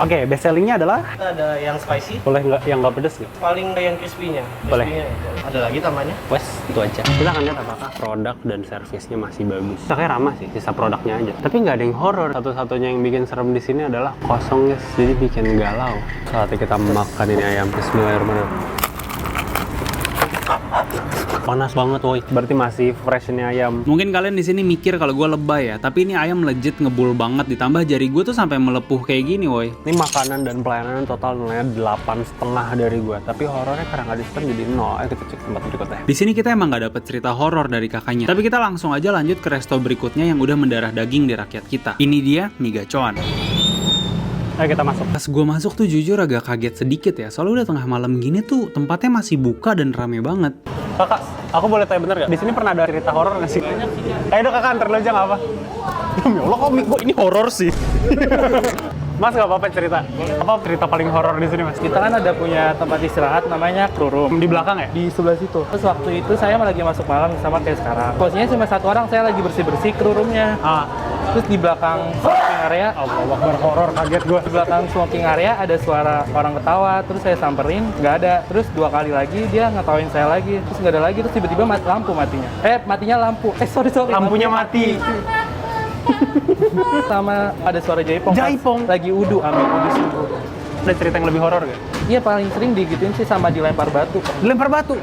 Oke, best sellingnya adalah Kita ada yang spicy, boleh nggak yang nggak pedes nggak? paling yang crispy-nya. Boleh. Ada lagi tambahnya. Wes, itu aja. Kita akan lihat apakah produk dan servisnya masih bagus. Kita kayak ramah sih, sisa produknya aja. Tapi nggak ada yang horor. Satu-satunya yang bikin serem di sini adalah kosong, guys. Jadi bikin galau. Saatnya kita makan ini ayam. Bismillahirrahmanirrahim. Panas banget, woi. Berarti masih fresh ini ayam. Mungkin kalian di sini mikir kalau gue lebay ya, tapi ini ayam legit ngebul banget, ditambah jari gue tuh sampai melepuh kayak gini, woi. Ini makanan dan pelayanan total nilainya 8,5 dari gua. Tapi horornya karena nggak diskon jadi 0. Ayo kita cek tempat berikutnya. Di sini kita emang nggak dapet cerita horor dari kakaknya, tapi kita langsung aja lanjut ke resto berikutnya yang udah mendarah daging di rakyat kita. Ini dia mie gacoan. Ayo kita masuk. Pas gue masuk tuh jujur agak kaget sedikit ya, soalnya udah tengah malam gini tuh tempatnya masih buka dan rame banget. Kakak, aku boleh tanya bener gak? Di sini pernah ada cerita horor nggak sih? Ayo dong kakak, antar dulu aja nggak apa? Ya Allah, kok gue ini horor sih? Mas nggak apa-apa cerita. Apa cerita paling horor di sini mas? Kita kan ada punya tempat istirahat namanya crew room Di belakang ya? di sebelah situ. Terus waktu itu saya lagi masuk malam sama kayak sekarang. Posisinya cuma satu orang, saya lagi bersih-bersih crew roomnya. Terus di belakang smoking area, Allah Akbar, horor, kaget gue. di belakang smoking area ada suara orang ketawa. Terus saya samperin, nggak ada. Terus 2 kali lagi dia ngetawain saya lagi. Terus nggak ada lagi. Terus tiba-tiba lampu matinya. Matinya lampu. Sorry. Lampunya mati. Sama ada suara jaipong. Jaipong? Lagi udu, ambil udu subuh. Ada cerita yang lebih horor gak? Iya paling sering digituin sih sama dilempar batu. Dilempar batu?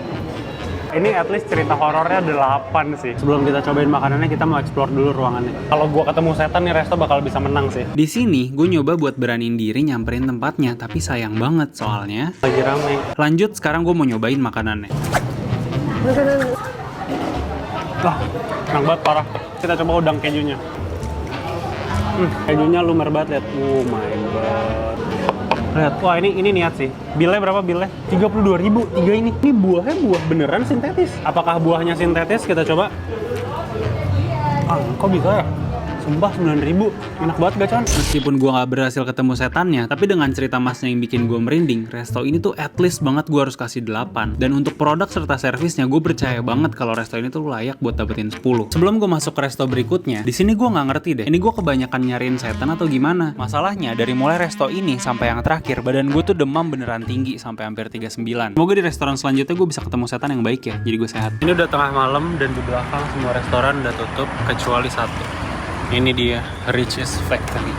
Ini at least cerita horornya 8 sih. Sebelum kita cobain makanannya, kita mau explore dulu ruangannya. Kalau gua ketemu setan nih, resto bakal bisa menang sih. Di sini gue nyoba buat beraniin diri nyamperin tempatnya, tapi sayang banget soalnya. Lagi rame. Lanjut, sekarang gue mau nyobain makanannya. Wah, enak banget parah. Kita coba udang kejunya. Kejunya lumer banget, lihat. Oh my god. Lihat, wah ini niat sih. Bilnya berapa bilnya? 32.000 tiga ini. Ini buahnya buah beneran sintetis. Apakah buahnya sintetis? Kita coba. Kok bisa ya? Sumpah 9.000. Enak banget gacoan. Meskipun gue gak berhasil ketemu setannya, tapi dengan cerita masnya yang bikin gue merinding, resto ini tuh at least banget gue harus kasih 8. Dan untuk produk serta servisnya, gue percaya banget kalau resto ini tuh layak buat dapetin 10. Sebelum gue masuk ke resto berikutnya, di sini gue nggak ngerti deh, ini gue kebanyakan nyariin setan atau gimana. Masalahnya, dari mulai resto ini sampai yang terakhir, badan gue tuh demam beneran tinggi sampai hampir 39. Semoga di restoran selanjutnya gue bisa ketemu setan yang baik ya, jadi gue sehat. Ini udah tengah malam dan di belakang semua restoran udah tutup kecuali satu. Ini dia, Riches Factory.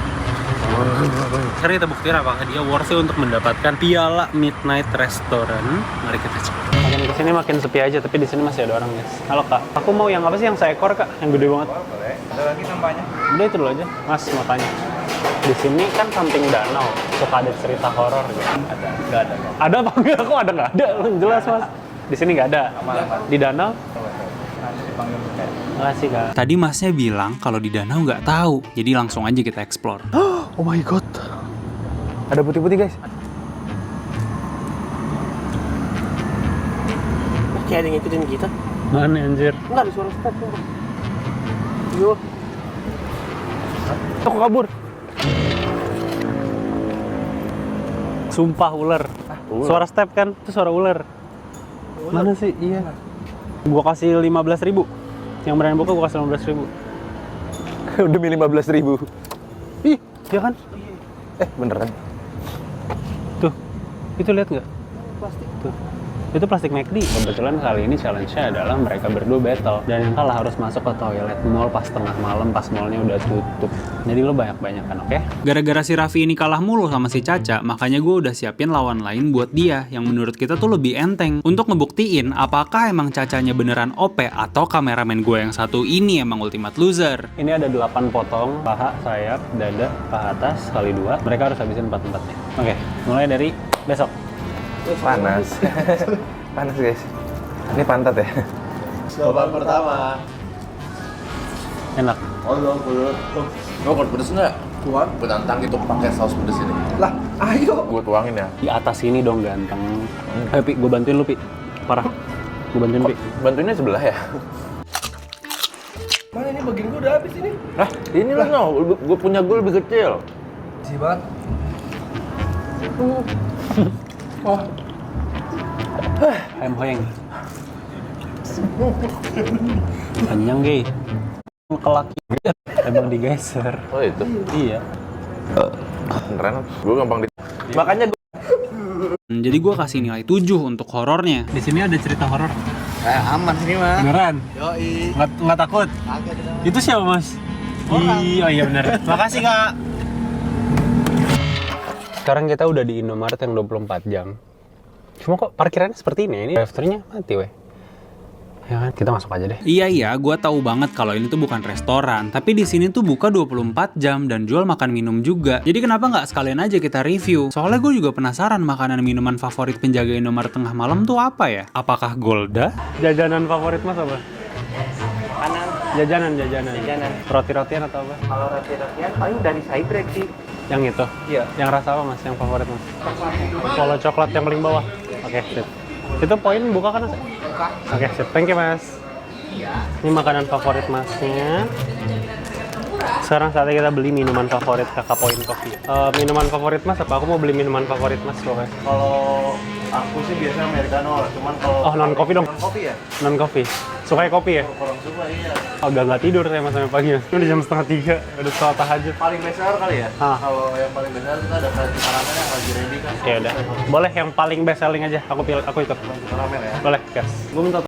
Sekarang kita buktiin apakah dia worthy untuk mendapatkan piala Midnight Restaurant. Mari kita cek. Makin kesini makin sepi aja, tapi di sini masih ada orang guys. Halo kak, aku mau yang apa sih yang seekor kak? Yang gede banget. Boleh. Ada lagi nambahnya? Udah itu dulu aja, mas mau tanya. Di sini kan samping danau, suka ada cerita horor gitu. Ada. Nggak ada. Ada apa enggak? Kok ada nggak ada? Jelas mas. Di sini nggak ada. Di danau? Nanti dipanggil bukan. Makasih kak. Tadi masnya bilang kalau di danau nggak tahu, jadi langsung aja kita explore. Oh my god. Ada putih-putih guys. Kayak ada yang ngikutin kita. Mana anjir? Enggak ada suara step. Yo. Aku kabur. Sumpah ular. Suara step kan? Itu suara ular. Mana sih? Iya. Gua kasih 15.000. Yang berani buka gua kasih 15.000. Demi 15.000. Ih, iya kan? Beneran? Tuh. Itu lihat nggak? Plastik. Tuh. Itu plastik McD. Kebetulan kali ini challenge-nya adalah mereka berdua battle. Dan yang kalah harus masuk ke toilet mall pas tengah malam, pas mallnya udah tutup. Jadi lo banyak-banyakan, oke? Gara-gara si Raffi ini kalah mulu sama si Caca, makanya gue udah siapin lawan lain buat dia yang menurut kita tuh lebih enteng. Untuk ngebuktiin apakah emang Cacanya beneran OP atau kameramen gue yang satu ini emang ultimate loser. Ini ada 8 potong, paha, sayap, dada, paha atas, kali 2. Mereka harus habisin 4-4-nya. Oke, mulai dari besok. Panas. Panas guys. Ini pantat ya? Babak pertama. Enak. Oh, kulit. Lo kulit pedes nggak? Kuat. Gue tantang itu pakai saus pedes ini. Lah, ayo. Gue tuangin ya. Di atas ini dong ganteng. Ayo Pi, gue bantuin lu Pi. Parah. Gue bantuin Pi. Bantuinnya sebelah ya? Mana ini bagian gue udah habis ini. Lah, ini lah no. Gue punya gue lebih kecil. Isi banget. Oh. Ayam hoyeng. Panjang, Gey. Kelaki. Emang digeser. Oh itu? Iya. Beneran? Gue gampang di... Makanya gue Jadi gue kasih nilai 7 untuk horornya. Di sini ada cerita horor. Aman sini mah. Beneran? Yoi. Nggak takut? Itu siapa, Mas? Oh iya bener. Makasih, Kak. Sekarang kita udah di Indomaret yang 24 jam. Cuma kok parkirannya seperti ini? Ini drive-thru-nya mati, weh. Ya kan, kita masuk aja deh. Iya, gue tahu banget kalau ini tuh bukan restoran, tapi di sini tuh buka 24 jam dan jual makan minum juga. Jadi kenapa nggak sekalian aja kita review? Soalnya gue juga penasaran makanan minuman favorit penjaga Indomaret tengah malam tuh apa ya? Apakah Golda? Jajanan favorit Mas apa? kanan Jajanan. jajanan. Roti-rotian atau apa? Kalau roti-rotian paling dari Cybrek sih. Yang itu? Iya. Yang rasa apa, Mas? Yang favorit, Mas? Polo coklat yang paling bawah? Oke, sip. Itu poin buka kan, Mas? Buka. Oke, sip. Thank you, Mas. Ini makanan favorit Masnya. Sekarang saatnya kita beli minuman favorit Kakak Poin Coffee. Minuman favorit Mas apa? Aku mau beli minuman favorit Mas pokoknya. Kalau aku sih biasanya americano lah, cuman kalau Oh, non kopi dong. kopi ya, Non kopi. Suka kopi ya? kurang suka iya. Agak nggak tidur saya Mas sampai pagi. Ini udah jam 2:30, udah sholat tahajud. Paling besar kali ya. Ah. Kalau yang paling besar kita ada kreatif karamel yang lagi ready kan. Ya udah. Boleh yang paling best selling aja. Aku pilih, aku ikut. Karamel ya. Boleh, gas. Gue minta